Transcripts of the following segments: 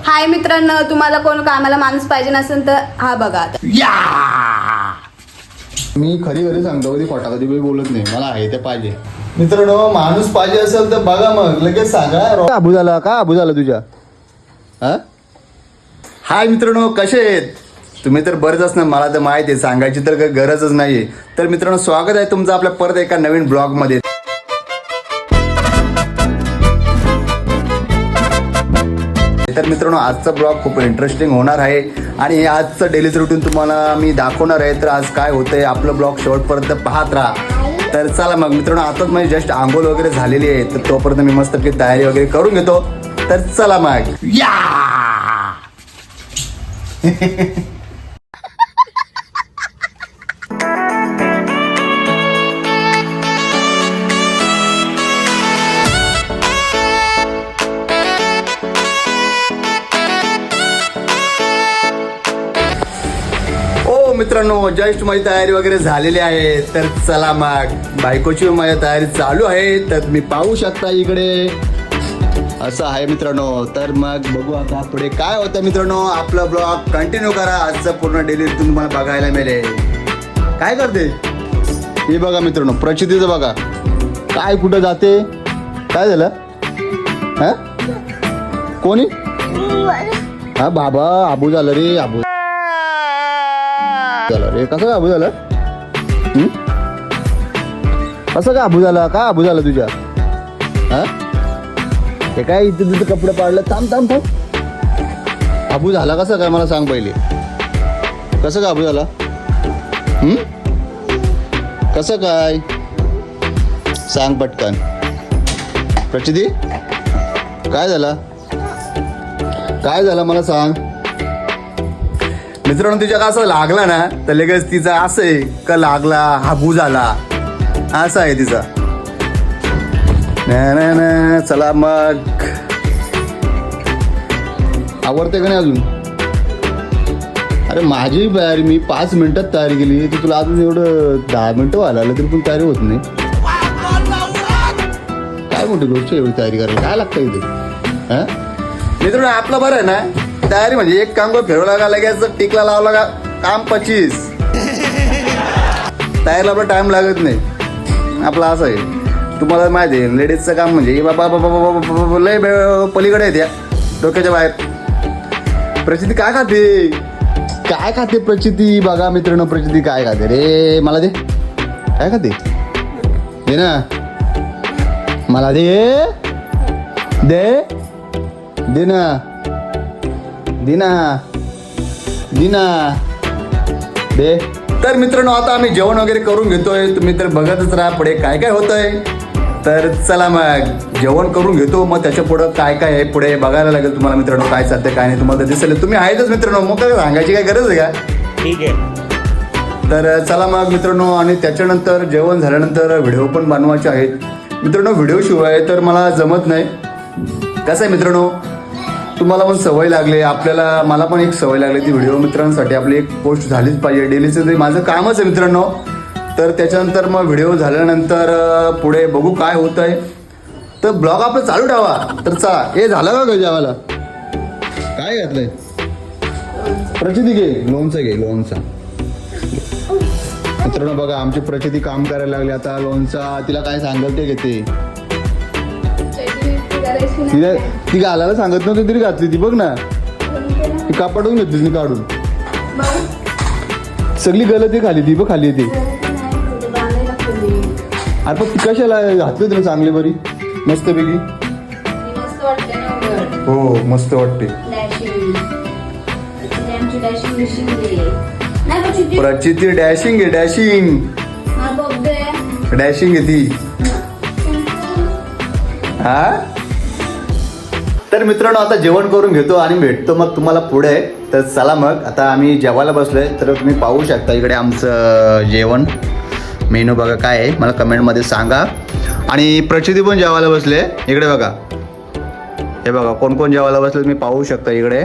हाय मित्रांनो, तुम्हाला कोण कामाला माणूस पाहिजे नसेल तर हा बघा आता. मी खरी खरी सांगतो, कधी खोटा कधी बोलत नाही. मला आहे ते पाहिजे. मित्रांनो, माणूस पाहिजे असेल तर बघा, मग लगेच सांगा. अबू झाला का? अबू झाला तुझ्या? हा हाय मित्रांनो, कसे आहेत तुम्ही? तर बरेच असणार, मला तर माहिती आहे, सांगायची तर काही गरजच नाहीये. तर मित्रांनो, स्वागत आहे तुमचं आपल्या परत एका नवीन ब्लॉग मध्ये. तर मित्रांनो, आजचा ब्लॉग खूप इंटरेस्टिंग होणार आहे आणि आजचं डेलीच रुटीन तुम्हाला मी दाखवणार आहे. तर आज काय होतंय, आपलं ब्लॉग शेवटपर्यंत पाहत राहा. तर चला मग मित्रांनो, आताच माझी जस्ट आंघोळ वगैरे झालेली आहे, तर तोपर्यंत मी मस्तपैकी तयारी वगैरे करून घेतो. तर चला मग या. मित्रांनो, जस्ट माझी तयारी वगैरे झालेली आहे. तर चला मग, बायकोची माझी तयारी चालू आहे. तर मी पाहू शकता इकडे असं आहे मित्रांनो. तर मग बघू आता पुढे काय होतं. मित्रांनो, आपला ब्लॉग कंटिन्यू करा. आजचं पूर्ण डेली तुम्हाला बघायला मिळेल. काय करते हे बघा मित्रांनो, प्रचितीचं बघा काय कुठं जाते. काय झालं? हा कोणी? हा बाबा, आबू झालं रे, आबू झालं रे. कसं आबू झालं? कसं का आबू झाला? का आबू झाला तुझ्या? हा हे काय इथे तिथे कपडे पाडलं? थांब थांब थांब. आबू झाला कसं काय मला सांग पहिले. कसं का आबू झाला? कसं काय सांग पटकन. प्रचिती, काय झालं? काय झालं मला सांग. मित्रांनो, तिच्या असं लागला ना तर लगेच तिचा असं आहे का लागला हाबू झाला, असं आहे तिचा. ना चला मग, आवडते का नाही अजून? अरे माझी तयारी मी 5 मिनिटात तयारी केली, तर तुला अजून एवढं 10 मिनिटं व्हायला लागलं तरी पण तयारी होत नाही. काय मोठी गोष्ट एवढी तयारी करायला, काय लागतं इथे? हा मित्रांनो, आपलं बरं आहे ना, तयारी म्हणजे एक काम फिरवला का लगेच टिकला लावला का काम 25. तयारीला आपला टाइम लागत नाही. आपलं असं आहे, तुम्हाला माहिती आहे लेडीजचं काम म्हणजे बाबा बाबा लय पलीकडे येते डोक्याच्या बाहेर. प्रचिती काय खाते? काय खाते प्रचिती? बघा मित्रांनो, प्रचिती काय खाते रे. मला दे. काय खाते? दे ना मला. दे दे दे ना, दिना दिना दे. तर मित्रांनो, आता आम्ही जेवण वगैरे करून घेतोय. तुम्ही तर बघतच राहा पुढे काय काय होतंय. तर चला मग, जेवण करून घेतो, मग त्याच्या पुढं काय काय आहे पुढे बघायला लागेल तुम्हाला. मित्रांनो, काय चालतंय काय नाही तुम्हाला दिसेल. तुम्ही आहेतच मित्रांनो, मग काय सांगायची काय गरज आहे का? ठीक आहे. तर चला मग मित्रांनो, आणि त्याच्यानंतर जेवण झाल्यानंतर व्हिडिओ पण बनवायचे आहेत. मित्रांनो, व्हिडिओ शिवाय तर मला जमत नाही. कसं आहे मित्रांनो, तुम्हाला पण सवय लागली, आपल्याला मला पण एक सवय लागली ती व्हिडिओ मित्रांसाठी आपली एक पोस्ट झालीच पाहिजे. डेलीचं ते माझं कामच आहे मित्रांनो. तर त्याच्यानंतर मग व्हिडिओ झाल्यानंतर पुढे बघू काय होत आहे. तर ब्लॉग आपलं चालू ठेवा. तर चला, हे झालं का जेवायला? काय घातलंय? प्रचिती घे लोणचं, घे लोणचं. मित्रांनो बघा, आमची प्रचिती काम करायला लागली आता. लोणचा तिला काय सांगल ते घेते. तिला ती घालायला सांगत नव्हती तरी घातली ती. बघ ना, ती कापडून घेतली ती काढून. सगळी गलती खाली ती. बघ खाली येते. अरे पण ती कशाला घातली तुला चांगली बरी मस्त पैकी? हो मस्त वाटते. प्रचिती डॅशिंग आहे, डॅशिंग डॅशिंग आहे ती. हा तर मित्रांनो, आता जेवण करून घेतो आणि भेटतो मग तुम्हाला पुढे. तर चला मग, आता आम्ही जेवायला बसलोय. तर तुम्ही पाहू शकता इकडे आमचं जेवण मेनू बघा काय आहे, मला कमेंटमध्ये सांगा. आणि प्रचिती पण जेवायला बसले इकडे बघा. हे बघा कोण कोण जेवायला बसले तुम्ही पाहू शकता इकडे.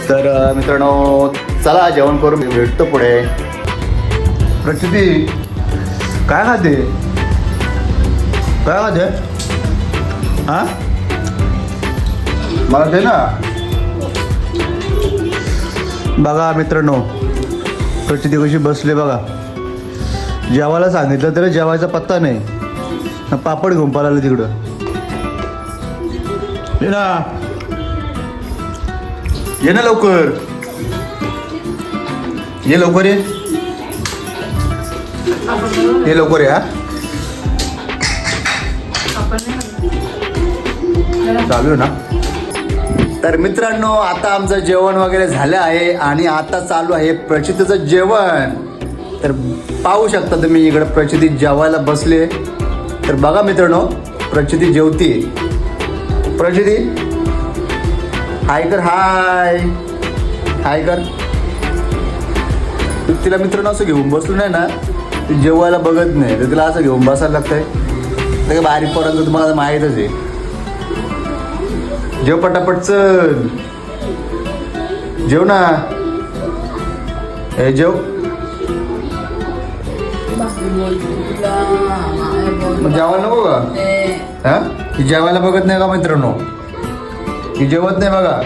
तर मित्रांनो, चला जेवण करून भेटतो पुढे. प्रचिती काय खाते? काय खाते? हा मला दे ना. बघा मित्रांनो, प्रचिती कशी बसले बघा. जेवायला सांगितलं तरी जेवायचा पत्ता नाही. पापड घेऊन पळालं तिकडं. ये ना लवकर, ये लवकर, ये लवकर या. चालू आहे ना. तर मित्रांनो, आता आमचं जेवण वगैरे झालं आहे आणि आता चालू आहे प्रचितीचं जेवण. तर पाहू शकता तुम्ही इकडे प्रचिती जेवायला बसले. तर बघा मित्रांनो, प्रचिती जेवते. प्रचिती हाय कर, हाय हाय कर. तिला मित्रांनो असं घेऊन बसलो नाही ना, ती जेवायला बघत नाही. तर तिला असं घेऊन बसायला लागतंय. तर बारीक पर्यंत तुम्हाला माहीतच आहे. जेव पटापट, चल जेव ना. हे जेव. मग जेवायला नको का? हा, ही जेवायला बघत नाही का मित्रांनो? ही जेवत नाही बघा,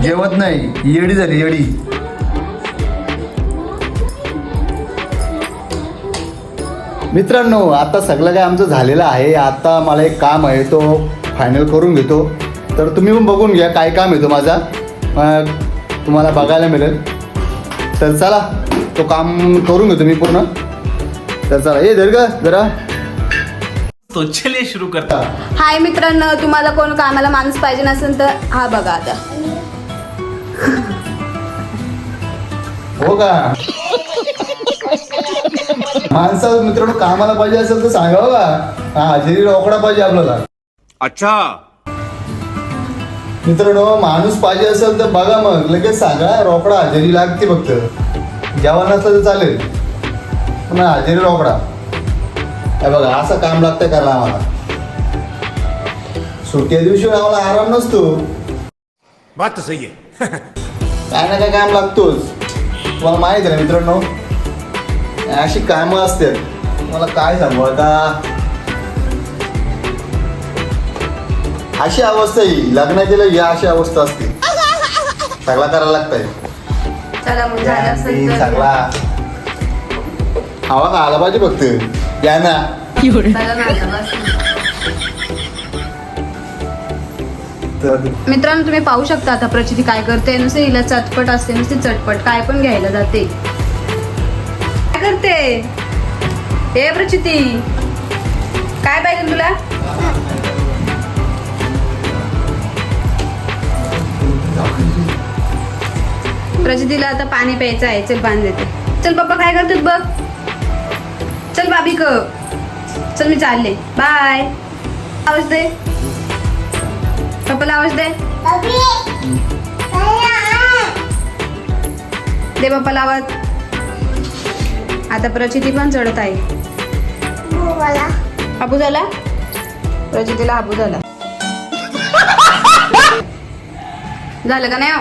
जेवत नाही. येडी झाली, येडी. मित्रांनो, आता सगळं काय आमचं झालेलं आहे. आता मला एक काम आहे, तो फायनल करून घेतो. तर तुम्ही पण बघून घ्या काय काम येतो माझा, मग तुम्हाला बघायला मिळेल. तर चला, तो काम करून घेतो मी पूर्ण. तर चला, ये धर का जरा. तो चलिए शुरू करता. हाय मित्रांनो, तुम्हाला कोण कामाला माणूस पाहिजे नसेल तर हा बघा आता. हो का? माणसा मित्रांनो कामाला पाहिजे असेल तर सांगा बघा. हा, हजेरी रोकडा पाहिजे आपल्याला. अच्छा, मित्रांनो माणूस पाहिजे असेल तर बघा, मग लगेच सांगा. रोकडा हजेरी लागते फक्त. जेवण नसलं तर चालेल, पण हजेरी रोकडा. हे बघा, असं काम लागतंय करायला आम्हाला. सुट्ट्या दिवशी आम्हाला आराम नसतो. बात तो सही है. काय ना काय काम लागतोच. तुम्हाला माहित आहे ना मित्रांनो, अशी कामं असतात. मला काय सांगू आता, अशी अवस्था ही लग्न केलं या अशी अवस्था असते. सगळा करायला लागतंय. चला मग झालं असेल तर. सगळा हवा का आला पाहिजे फक्त. या ना. चला ना आता बस. तर मित्रांनो, तुम्ही पाहू शकता आता प्रचिती काय करते. नुसते हिला चटपट असते, नुसती चटपट. काय पण घ्यायला जाते. काय करते हे प्रचिती? काय पाहिजे तुला? प्रचितीला आता पाणी प्यायचं आहे. चल पाणी देते. चल पप्पा काय करतात बघ. चल बाबी क, चल मी चालले. बाय. आवाज दे पप्पाला, आवाज दे. दे पप्पाला आवाज. आता प्रचिती पण चढत आहे. हापू झाला प्रचितीला, हापू झाला. झालं का नाही?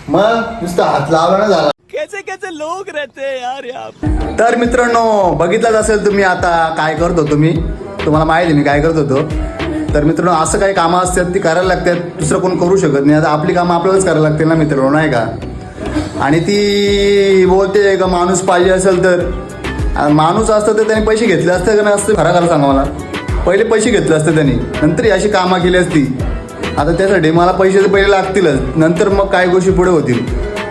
मग नुसतं हात लावला ना झाला. कैसे कैसे लोग रहते हैं यार यहाँ. तर मित्रांनो, बघितलंच असेल तुम्ही आता काय करत होतो मी. तुम्हाला माहिती आहे मी काय करत होतो. तर मित्रांनो, असं काही कामं असतात ती करायला लागतात. दुसरं कोण करू शकत नाही. आता आपली कामं आपल्यालाच करायला लागतील ना मित्रांनो, नाही का? आणि ती बोलते का माणूस पाहिजे असेल तर. माणूस असतं तर त्यांनी पैसे घेतले असते का नाही असते? खरा खरं सांगा मला. पहिले पैसे घेतले असते त्यांनी, नंतर अशी कामं केली असती. आता त्यासाठी मला पैसे तर पहिले लागतीलच, नंतर मग काय गोष्टी पुढे होतील.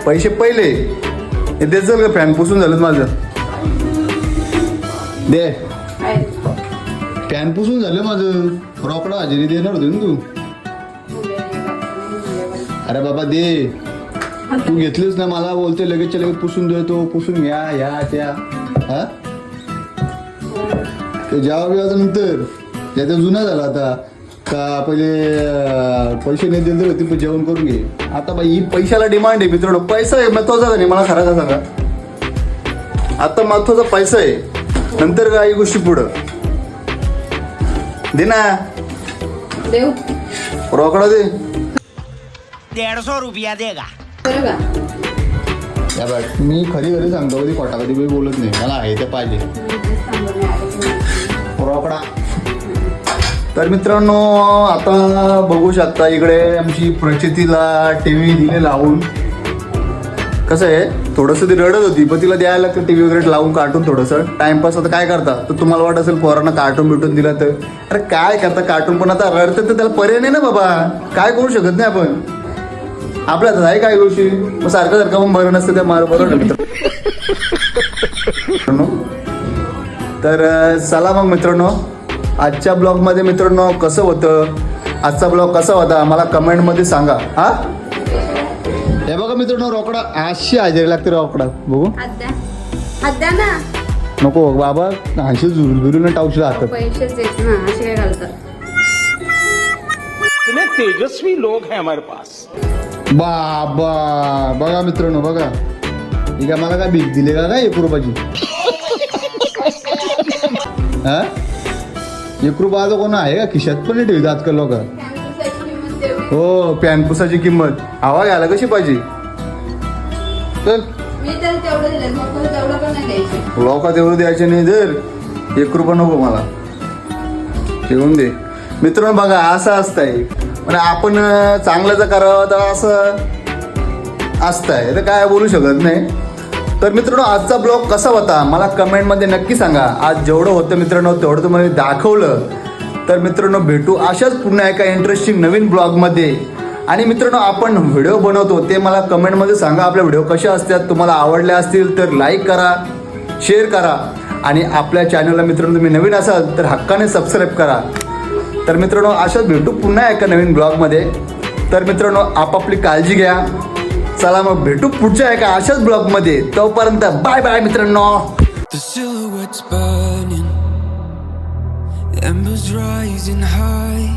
पैसे पहिले हे देत जाईल का? फॅन पुसून झालं माझं. दे, फॅन पुसून झालं माझं. रोकडा हजेरी देणार होती ना तू. अरे बाबा दे, तू घेतलीच ना. मला बोलते लगेच लगेच पुसून देतो, पुसून घ्या ह्या त्या. हा, ते जेव्हा बिवाचं नंतर त्याचा जुना झाला आता. का पहिले पैसे नाही दिले होते, पण जेवण करून घे. आता बाई ही पैशाला डिमांड आहे मित्रांनो. पैसा आहे महत्वाचा का नाही मला खरा का सांगा. आता महत्वाचा पैसा आहे, नंतर काही गोष्टी पुढं. दे ना, देऊ रोकडा दे. 150 रुपया देगा. बरं का? या बघ, मी खरी खरी सांगतो, कधी खोटा कधी मी बोलत नाही. मला आहे ते पाहिजे रोकडा. तर मित्रांनो आता बघू शकता इकडे आमची प्रचितीला टीव्ही दिले लावून. कसं आहे थोडंसं ती रडत होती पण तिला द्यायला लागतं टीव्ही वगैरे लावून कार्टून थोडंसं टाइमपास. आता काय करता तर तुम्हाला वाटत असेल पोरांना कार्टून बिटून दिला तर अरे काय करता कार्टून पण आता रडतं तर त्याला पर्याय नाही ना बाबा. काय करू शकत नाही आपण. आपल्या हातात आहे काय गोष्टी मग सारखं पण बरं नसतं त्या मार बरोबर मित्रांनो. तर चला मग मित्रांनो आजच्या ब्लॉगमध्ये मित्रांनो कसं होतं आजचा ब्लॉग कसा होता मला कमेंटमध्ये सांगा. हा हे बघा मित्रांनो रोकडा 800 हजेरी लागते रोकडा बघू. हात द्या ना. नको बाबा 800 झुरून टावशील हातात. पैसेच येत ना असे काय घालतात. इतने तेजस्वी लोग हैं हमारे पास. बाबा बघा मित्रांनो बघा ही काय मला काय भीक दिली का 1 रुपयाची. हा 1 रुपया आता कोण आहे का खिशात पण नाही ठेवत आजकाल लोक. हो पॅनपुसाची किंमत हवा घ्यायला कशी पाहिजे. चल मी तर तेवढं दिलं मग तेवढं पण नाही द्यायचं. लोका तेवढं द्यायचे नाही जर 1 रुपया नको मला ठेवून दे. मित्रांनो बघा असं असतंय म्हणजे आपण चांगलं करावं तर असं असतंय तर काय बोलू शकत नाही. तर मित्रांनो आजचा ब्लॉग कसा होता मला कमेंटमध्ये नक्की सांगा. आज जेवढं होतं मित्रांनो तेवढं तुम्हाला दाखवलं. तर मित्रांनो भेटू अशाच पुन्हा एका इंटरेस्टिंग नवीन ब्लॉगमध्ये. आणि मित्रांनो आपण व्हिडिओ बनवतो ते मला कमेंटमध्ये सांगा आपल्या व्हिडिओ कशा असतात. तुम्हाला आवडल्या असतील तर लाईक करा शेअर करा आणि आपल्या चॅनलला मित्रांनो तुम्ही नवीन असाल तर हक्काने सबस्क्राईब करा. तर मित्रांनो अशाच भेटू पुन्हा एका नवीन ब्लॉगमध्ये. तर मित्रांनो आपापली काळजी घ्या. चला मग भेटू पुढच्या एका अशाच ब्लॉगमध्ये. तोपर्यंत बाय बाय मित्रांनो. The silhouettes burning, embers rising high.